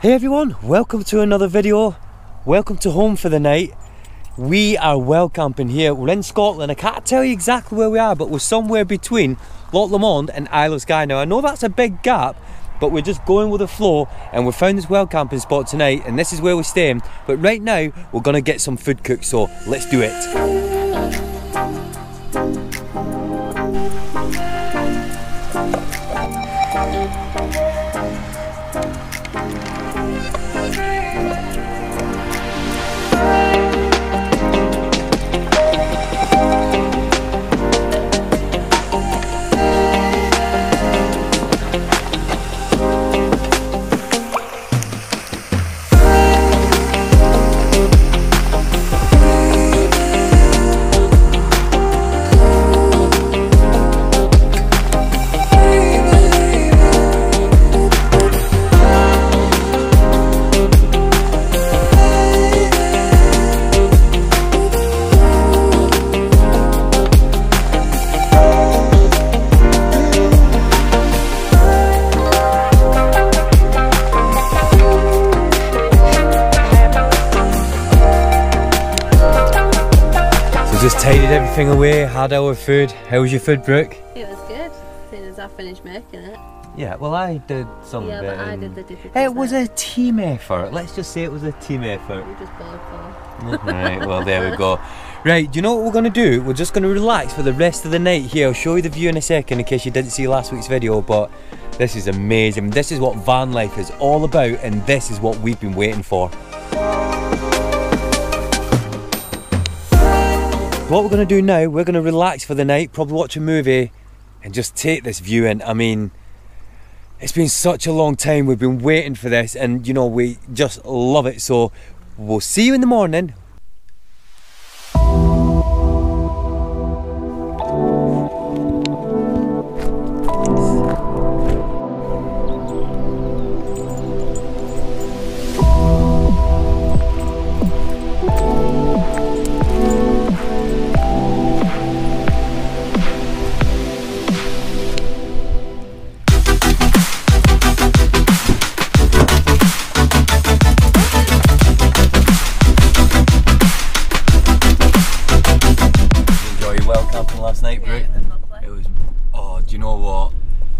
Hey everyone, welcome to another video. Welcome to home for the night. We are well camping here. We're in Scotland. I can't tell you exactly where we are, but we're somewhere between Loch Lomond and Isle of Skye. Now I know that's a big gap, but we're just going with the flow, and we found this well camping spot tonight, and this is where we're staying. But right now we're gonna get some food cooked, so let's do it. Just tidied everything away, had our food. How was your food, Brooke? It was good, as soon as I finished making it. Yeah, well I did some of it. Yeah, but I did the difficult It was a team effort. Let's just say it was a team effort. You just boiled for. Right, well there we go. Right, do you know what we're going to do? We're just going to relax for the rest of the night here. I'll show you the view in a second in case you didn't see last week's video, but this is amazing. This is what van life is all about, and this is what we've been waiting for. What we're going to do now, we're going to relax for the night, probably watch a movie and just take this view in. I mean, it's been such a long time, we've been waiting for this, and you know, we just love it. So we'll see you in the morning. Last night, Brooke. Yeah, it was, oh, do you know what?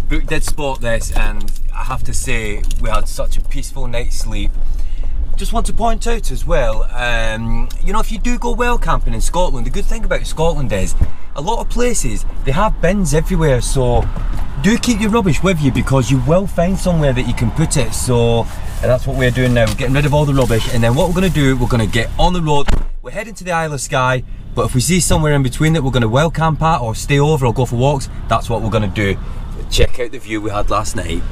Brooke did spot this, and I have to say we had such a peaceful night's sleep. Just want to point out as well, you know, if you do go well camping in Scotland, the good thing about Scotland is a lot of places they have bins everywhere, so do keep your rubbish with you because you will find somewhere that you can put it. So and that's what we're doing now. We're getting rid of all the rubbish, and then what we're going to do, we're going to get on the road. We're heading to the Isle of Skye, but if we see somewhere in between that we're going to well camp at or stay over or go for walks, that's what we're going to do. Check out the view we had last night.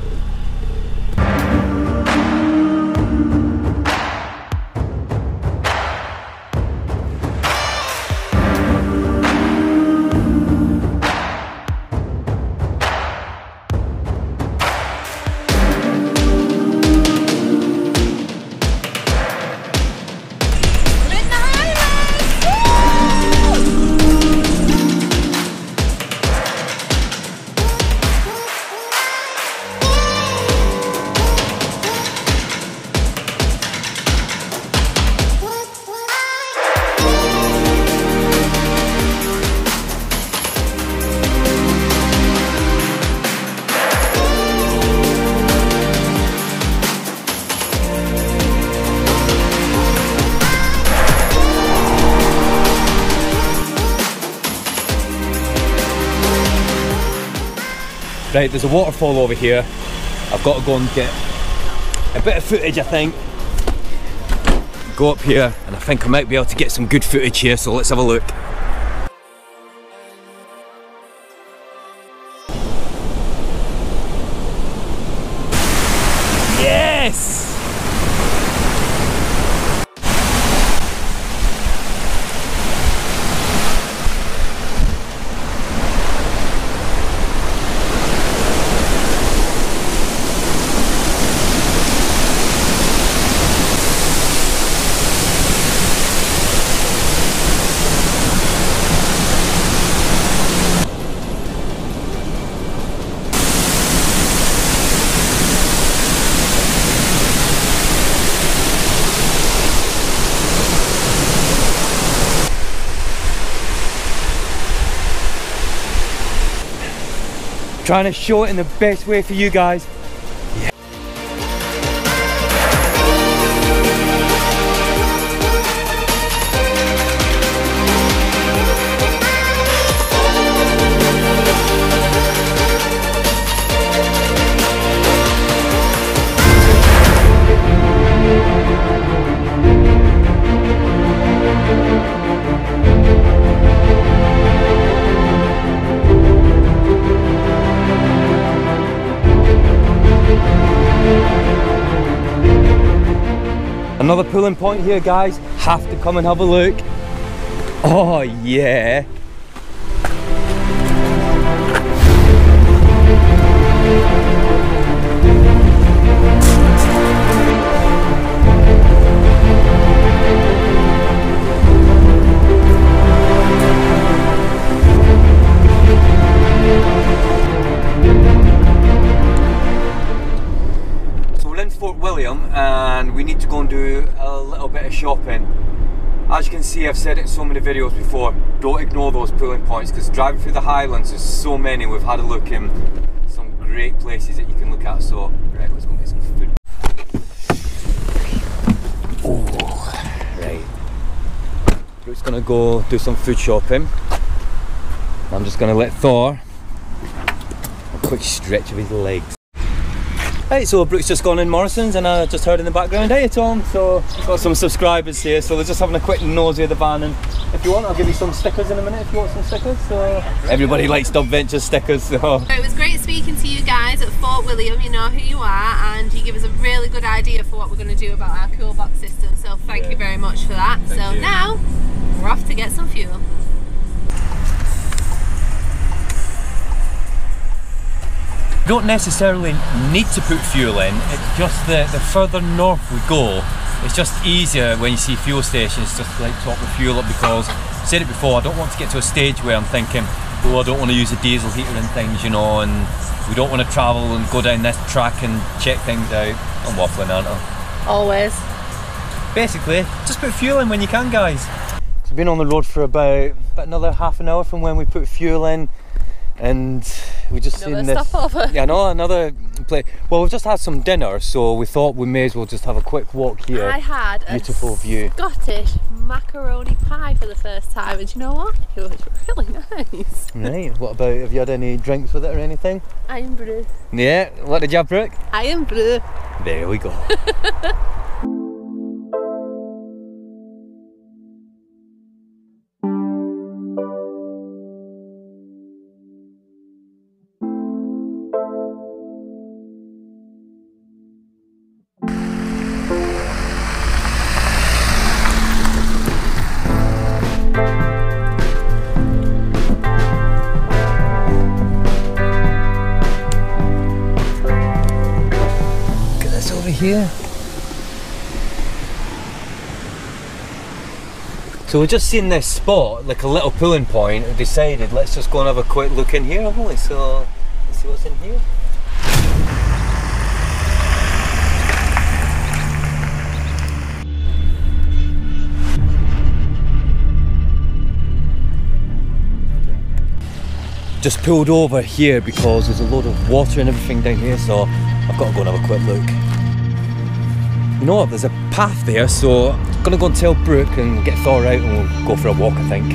Right, there's a waterfall over here. I've got to go and get a bit of footage, I think. Go up here, and I think I might be able to get some good footage here, so let's have a look. Yes! trying to show it in the best way for you guys. Another pulling point here, guys. Have to come and have a look. Oh yeah. Fort William and we need to go and do a little bit of shopping. As you can see, I've said it in so many videos before, don't ignore those pulling points, because driving through the Highlands there's so many. We've had a look in some great places that you can look at, so right, let's go and get some food. Oh, right. Brooke's gonna go do some food shopping. I'm just gonna let Thor a quick stretch of his legs. Right, so Brooke's just gone in Morrison's and I just heard in the background, hey Tom, so we've got some subscribers here, so they're just having a quick nosy of the van, and if you want I'll give you some stickers in a minute if you want some stickers. So everybody likes dubventures stickers. So it was great speaking to you guys at Fort William, you know who you are, and you give us a really good idea for what we're going to do about our cool box system, so thank you very much for that. Thank you. Now we're off to get some fuel. You don't necessarily need to put fuel in, it's just the further north we go, it's just easier when you see fuel stations just to like top the fuel up, because I've said it before, I don't want to get to a stage where I'm thinking, oh I don't want to use a diesel heater and things, you know, and we don't want to travel and go down this track and check things out. I'm waffling, aren't I? Always. Basically, just put fuel in when you can, guys. So we've been on the road for about another half an hour from when we put fuel in, and we just seen this. Stopover. Yeah, no, another place. Well, we've just had some dinner, so we thought we may as well just have a quick walk here. I had beautiful view. Scottish macaroni pie for the first time, and you know what? It was really nice. Right. What about? Have you had any drinks with it or anything? Iron brew. Yeah. What did you have, Brooke? Iron brew. There we go. Here. So we've just seen this spot, like a little pulling point, and decided let's just go and have a quick look in here, haven't we? So let's see what's in here. Just pulled over here because there's a load of water and everything down here, so I've got to go and have a quick look. You know what, there's a path there, so I'm gonna go and tell Brooke and get Thor out and we'll go for a walk, I think.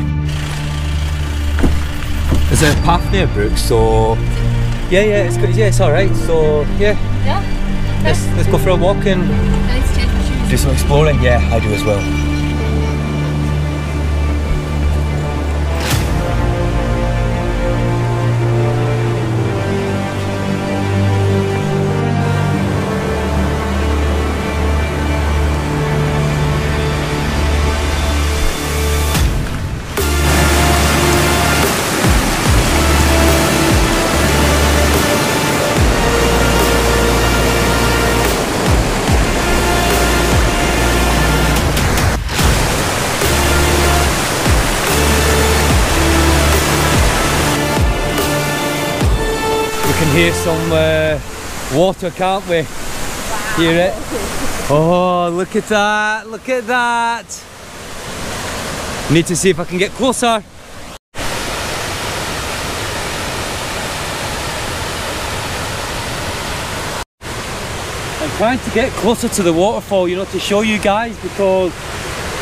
There's a path there, Brooke, so yeah, it's good. Yeah, it's alright, so yeah. Yeah? Let's go for a walk and I need to change my shoes. do some exploring. Yeah, I do as well. Hear some water, can't we? Wow. Hear it? Oh, look at that, look at that. Need to see if I can get closer. trying to get closer to the waterfall, you know, to show you guys, because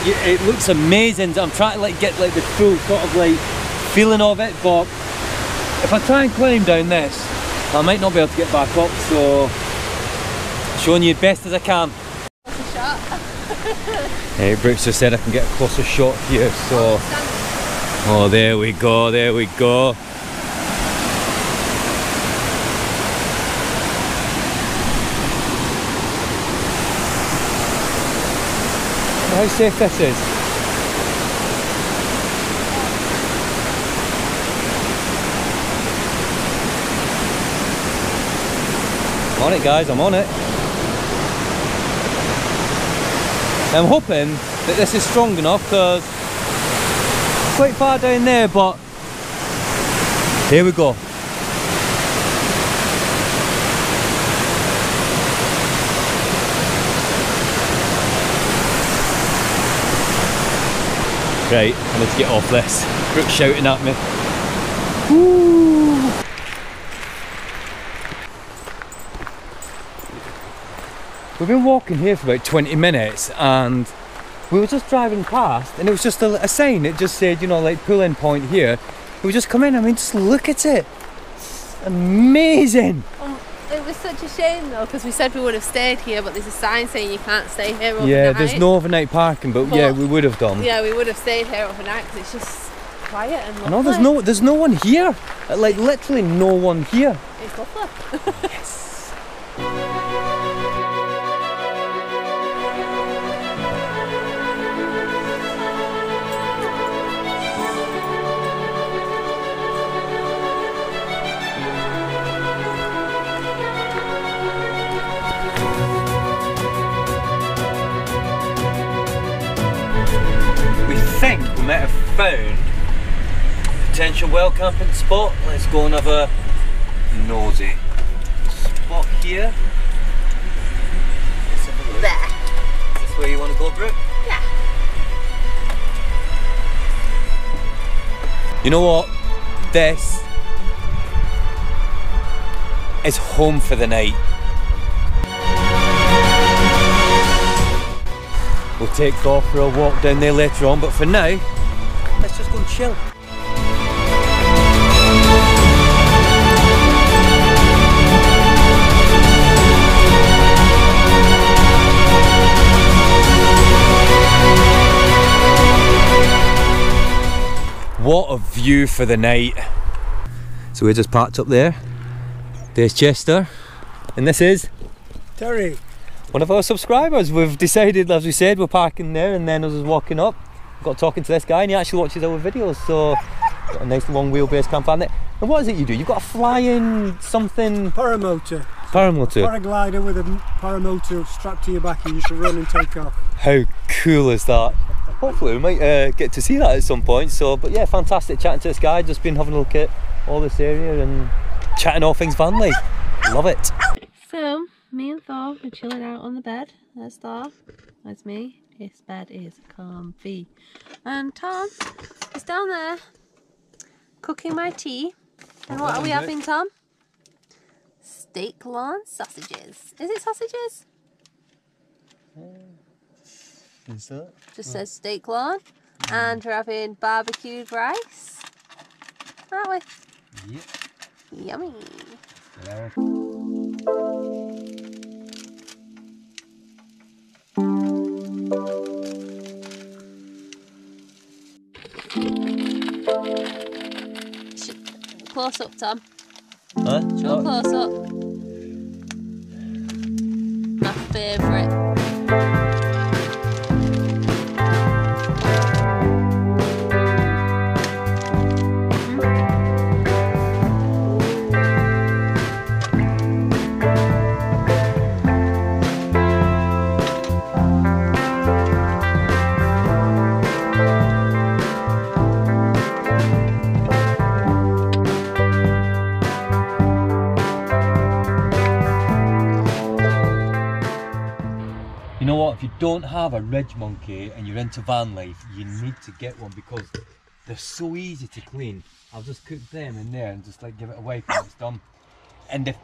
it looks amazing. I'm trying to like get like the full sort of like feeling of it, but if I try and climb down this, I might not be able to get back up, so showing you best as I can. Shot. Hey, Brooks just said I can get a closer shot here, so oh, there we go, there we go. How safe this is. I'm on it, guys, I'm on it. I'm hoping that this is strong enough, because it's quite far down there, but here we go. Right, I need to get off this. Brooke's shouting at me. Woo. We've been walking here for about 20 minutes and we were just driving past and it was just a sign. It just said, you know, like pull in point here. We just come in, I mean, just look at it. Amazing. It was such a shame though, because we said we would have stayed here, but there's a sign saying you can't stay here overnight. Yeah, there's no overnight parking, but yeah, we would have done. Yeah, we would have stayed here overnight because it's just quiet and lovely. No, there's no one here. Like literally no one here. It's lovely. Yes. I think we might have found a potential well camping spot. Let's go and have a nosy spot here. Let's have a look. There. Is this where you want to go, Brooke? Yeah. You know what? This is home for the night. We'll take off for a walk down there later on, but for now, let's just go and chill. What a view for the night. So we're just parked up there. There's Chester, and this is Terry. One of our subscribers. We've decided, as we said, we're parking there, and then as I was walking up, got talking to this guy, and he actually watches our videos, so got a nice long wheelbase camper there. And what is it you do? You've got a flying something... Paramotor. Paramotor. Paraglider with a paramotor strapped to your back, and you just run and take off. How cool is that? Hopefully we might get to see that at some point. So, but yeah, fantastic chatting to this guy. Just been having a look at all this area and chatting all things van life. Love it. So, me and Thor are chilling out on the bed. There's Thor. There's me. His bed is comfy. And Tom is down there cooking my tea. And what are we having, Tom? Steak lawn sausages. Is it sausages? Is that? Just says steak lawn. And we're having barbecued rice. Aren't we? Yep. Yummy. Yeah. Close up, Tom. Huh? Show close up. My favourite. You know what, if you don't have a Ridge Monkey and you're into van life, you need to get one because they're so easy to clean. I'll just cook them in there and just like give it a wipe and it's done. And if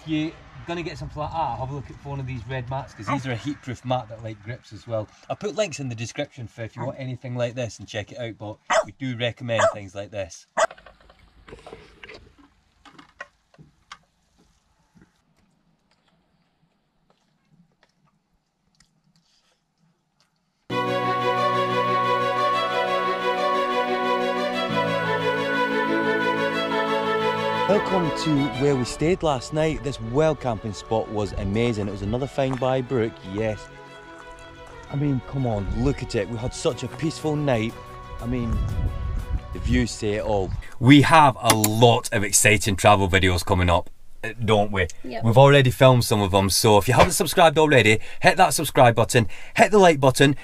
you're gonna get something like that, have a look at one of these red mats, because these are a heat-proof mat that like grips as well. I'll put links in the description for if you want anything like this and check it out, but we do recommend things like this. Welcome to where we stayed last night. This well camping spot was amazing. It was another find by Brooke, yes. I mean, come on, look at it. We had such a peaceful night. I mean, the views say it all. We have a lot of exciting travel videos coming up, don't we? Yep. We've already filmed some of them, so if you haven't subscribed already, hit that subscribe button, hit the like button.